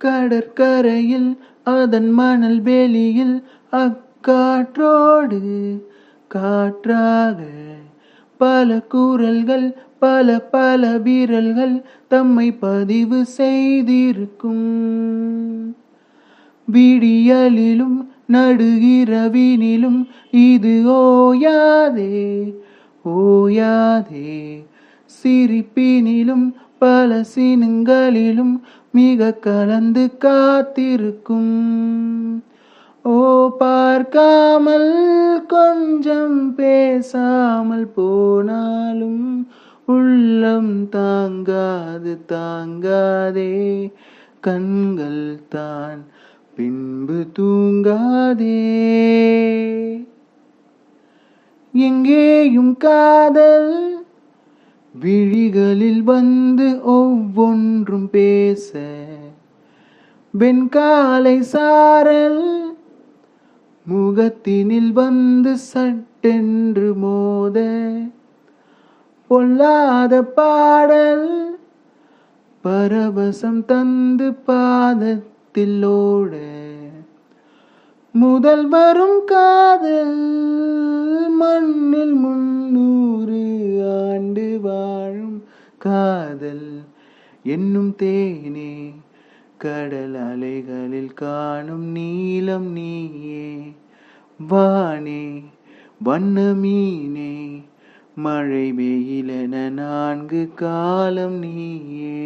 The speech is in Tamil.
கடற்கரையில் அதன் மணல் வெளியில் அக்காற்றோடு காற்றாக பல குரல்கள் பல பல விரல்கள் தம்மை பதிவு செய்திருக்கும். விடியலிலும் நடுகிரவினிலும் இது ஓயாதே ஓயாதே. சிரிப்பினிலும் பல சினங்களிலும் மிக கலந்து காத்திருக்கும். ஓ பார்க்காமல் கொஞ்சம் பேசாமல் போனாலும் உள்ளம் தாங்காது தாங்காதே. கண்கள் தான் பின்பு தூங்காதே. எங்கேயும் காதல் விழிகளில் வந்து ஒவ்வொன்றும் பேச, வெண்காலை சாரல் முகத்தினில் வந்து சட்டென்று மோத, பொல்லாத பாடல் பரவசம் தந்து பாதத்தில் ஓட, முதல் வரும் காதல் மண்ணில் 300 ஆண்டு வாழும் காதல் என்னும் தேனே. கடல் அலைகளில் காணும் நீலம் நீயே. வானே வண்ண மீனே மழை வெயிலென 4 காலம் நீயே.